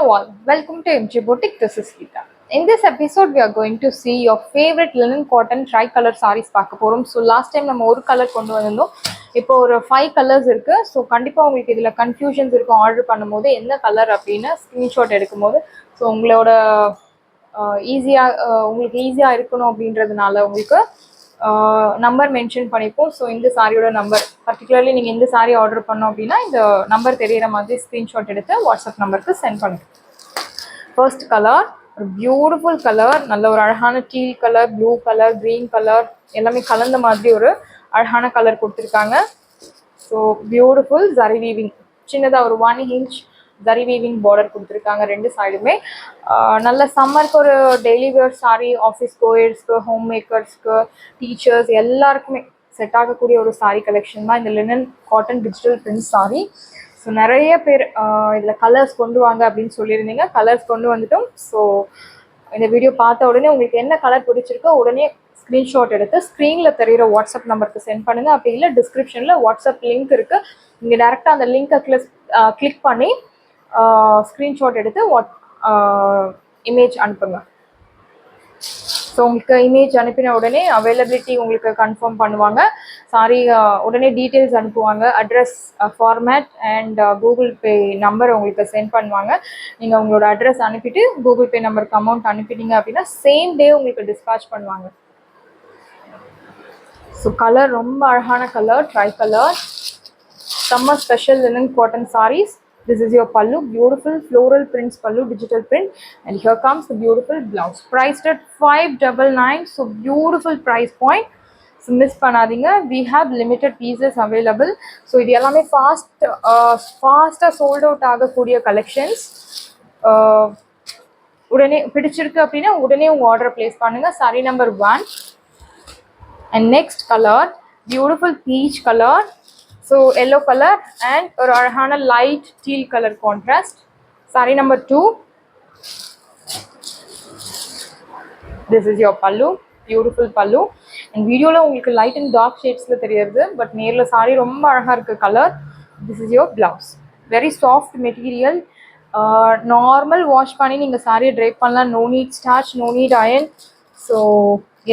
all, welcome to MG Boutique. This is Geeta. In this episode, we are going to see your favorite linen cotton tri-color sarees பார்க்க போறோம். So last time நம்ம ஒரு colour கொண்டு வந்திருந்தோம். இப்போ ஒரு 5 colours இருக்கு. ஸோ கண்டிப்பாக உங்களுக்கு இதில் கன்ஃபியூஷன்ஸ் இருக்கும். ஆர்டர் பண்ணும்போது என்ன கலர் அப்படின்னு ஸ்க்ரீன்ஷாட் எடுக்கும்போது ஸோ உங்களோட உங்களுக்கு ஈஸியாக இருக்கணும் அப்படின்றதுனால உங்களுக்கு நம்பர் மென்ஷன் பண்ணிப்போம். ஸோ இந்த சாரியோட நம்பர் பர்டிகுலர்லி நீங்கள் இந்த சாரி ஆர்டர் பண்ணோம் அப்படின்னா இந்த நம்பர் தெரியிற மாதிரி ஸ்க்ரீன்ஷாட் எடுத்து வாட்ஸ்அப் நம்பருக்கு சென்ட் பண்ணுங்க. ஃபர்ஸ்ட் கலர் ஒரு பியூட்டிஃபுல் கலர், நல்ல ஒரு அழகான deal colour, blue colour, green colour எல்லாமே கலந்த மாதிரி ஒரு அழகான கலர் கொடுத்துருக்காங்க. ஸோ பியூட்டிஃபுல் ஜரி வீவிங், சின்னதாக ஒரு 1 inch ஜரி வீவிங் பார்டர் கொடுத்துருக்காங்க ரெண்டு சைடுமே. நல்ல சம்மருக்கு ஒரு டெய்லி வேர் சாரீ, ஆஃபீஸ் கோயர்ஸ்க்கு, ஹோம் மேக்கர்ஸ்க்கு, டீச்சர்ஸ் எல்லாருக்குமே செட் ஆகக்கூடிய ஒரு சாரீ கலெக்ஷன் தான் இந்த linen cotton digital print sari. So நிறைய பேர் இதில் கலர்ஸ் கொண்டு வாங்க அப்படின்னு சொல்லியிருந்தீங்க. கலர்ஸ் கொண்டு வந்துட்டோம். ஸோ இந்த வீடியோ பார்த்த உடனே உங்களுக்கு என்ன கலர் பிடிச்சிருக்கோ உடனே ஸ்க்ரீன்ஷாட் எடுத்து ஸ்க்ரீனில் தெரிகிற வாட்ஸ்அப் நம்பருக்கு சென்ட் பண்ணுங்கள். அப்படி இல்லை டிஸ்கிரிப்ஷனில் வாட்ஸ்அப் லிங்க் இருக்குது. நீங்கள் டேரெக்டாக அந்த லிங்க்கை கிளிக் பண்ணி ஸ்க்ரீன்ஷாட் எடுத்து இமேஜ் அனுப்புங்க. ஸோ உங்களுக்கு இமேஜ் அனுப்பின உடனே அவைலபிலிட்டி உங்களுக்கு கன்ஃபார்ம் பண்ணுவாங்க. சாரி உடனே டீட்டெயில்ஸ் அனுப்புவாங்க, address, format and Google Pay number உங்களுக்கு சென்ட் பண்ணுவாங்க. நீங்கள் உங்களோட அட்ரஸ் அனுப்பிட்டு கூகுள் பே நம்பருக்கு அமௌண்ட் அனுப்பிட்டீங்க அப்படின்னா சேம் டே உங்களுக்கு டிஸ்பேச் பண்ணுவாங்க. ஸோ கலர் ரொம்ப அழகான colour, dry colour, summer special linen cotton saris. This is your pallu, beautiful floral prints pallu, digital print, and here comes the beautiful blouse. Priced at 599, so beautiful price point. So miss பண்ணாதீங்க. We have limited pieces available. So இது எல்லாமே ஃபாஸ்ட்டாக sold out ஆகக்கூடிய collections. உடனே பிடிச்சிருக்கு அப்படின்னா உடனே உங்கள் ஆர்டர் பிளேஸ் பண்ணுங்கள். Sorry number 1 and next color, beautiful peach color. So yellow color and ஒரு அழகான light teal color contrast. Saree number 2. This is your pallu, beautiful pallu. And வீடியோவில் உங்களுக்கு light and dark shadesல தெரியுது, பட் நேரில் sorry ரொம்ப அழகாக இருக்குது colour. This is your blouse, very soft material. Normal wash பண்ணி நீங்கள் சாரியை ட்ரைப் பண்ணலாம். No need starch, no need iron. So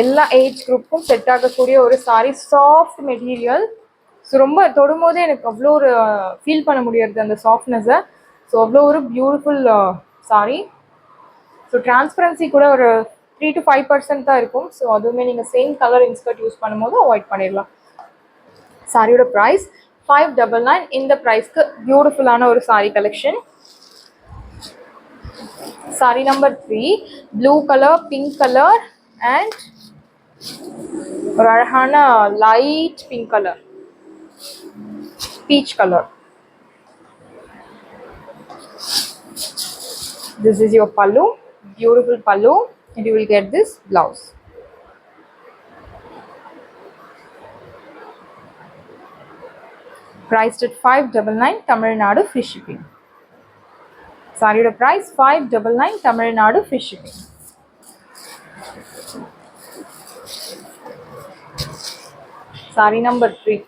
எல்லா ஏஜ் குரூப்புக்கும் செட் ஆகக்கூடிய ஒரு சாரி, சாஃப்ட் மெட்டீரியல். ஸோ ரொம்ப தொடும்போதே எனக்கு அவ்வளோ ஒரு ஃபீல் பண்ண முடியாது அந்த சாஃப்ட்னஸை. ஸோ அவ்வளோ ஒரு பியூட்டிஃபுல் சாரி. ஸோ டிரான்ஸ்பரன்சி கூட ஒரு 3 to 5% தான் இருக்கும். ஸோ அதுவுமே நீங்கள் சேம் கலர் இன்ஸ்கர்ட் யூஸ் பண்ணும்போது அவாய்ட் பண்ணிடலாம். சாரியோட ப்ரைஸ் 599. இந்த ப்ரைஸ்க்கு பியூட்டிஃபுல்லான ஒரு sorry collection. Sorry number 3, blue colour, pink colour and ஒரு அழகான light pink colour, peach color. This is your pallu, beautiful pallu, and you will get this blouse. Priced at 599, Tamil Nadu free shipping. Sorry, the price 599, Tamil Nadu free shipping. Saree number 3.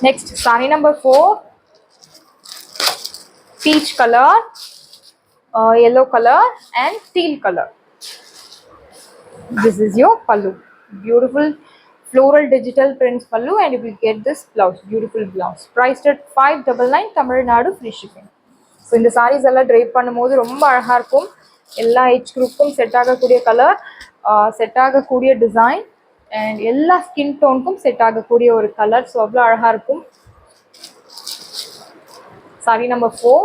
Next, saree number 4, peach color, yellow color and teal color. This is your pallu, beautiful floral digital prints pallu, and you will get this blouse, beautiful blouse. Priced at 599, Tamil Nadu free shipping. So இந்த sarees எல்லாம் drape பண்ணும்போது ரொம்ப அழகாக இருக்கும். எல்லா age குரூப்புக்கும் set ஆகக்கூடிய colour, set ஆகக்கூடிய டிசைன் அண்ட் எல்லா ஸ்கின் டோனுக்கும் செட் ஆகக்கூடிய ஒரு கலர். ஸோ அவ்வளோ அழகாக இருக்கும். Sari number 4.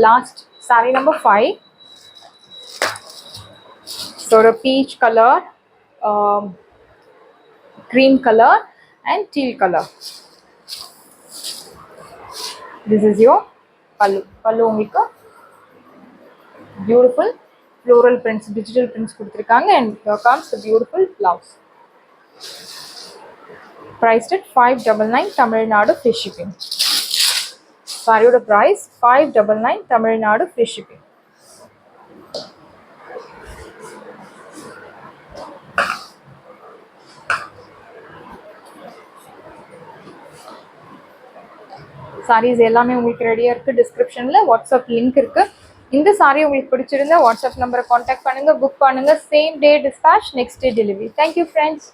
Last sari number 5. So ஒரு peach colour, green colour and teal colour. This is your pallu. Pallu உங்களுக்கு beautiful floral prints, digital prints கொடுத்துருக்காங்க. and here comes the beautiful blouse. Priced at 599, Tamil Nadu free shipping. சாரியோட price 599, Tamil Nadu free shipping. Saris எல்லாமே உங்களுக்கு ரெடியாக இருக்குது. டிஸ்கிரிப்ஷனில் WhatsApp link இருக்குது. இந்த சாரி உங்களுக்கு பிடிச்சிருந்தா வாட்ஸ்அப் நம்பரை காண்டாக்ட் பண்ணுங்கள், புக் பண்ணுங்கள். Same day dispatch, next day delivery. Thank you friends.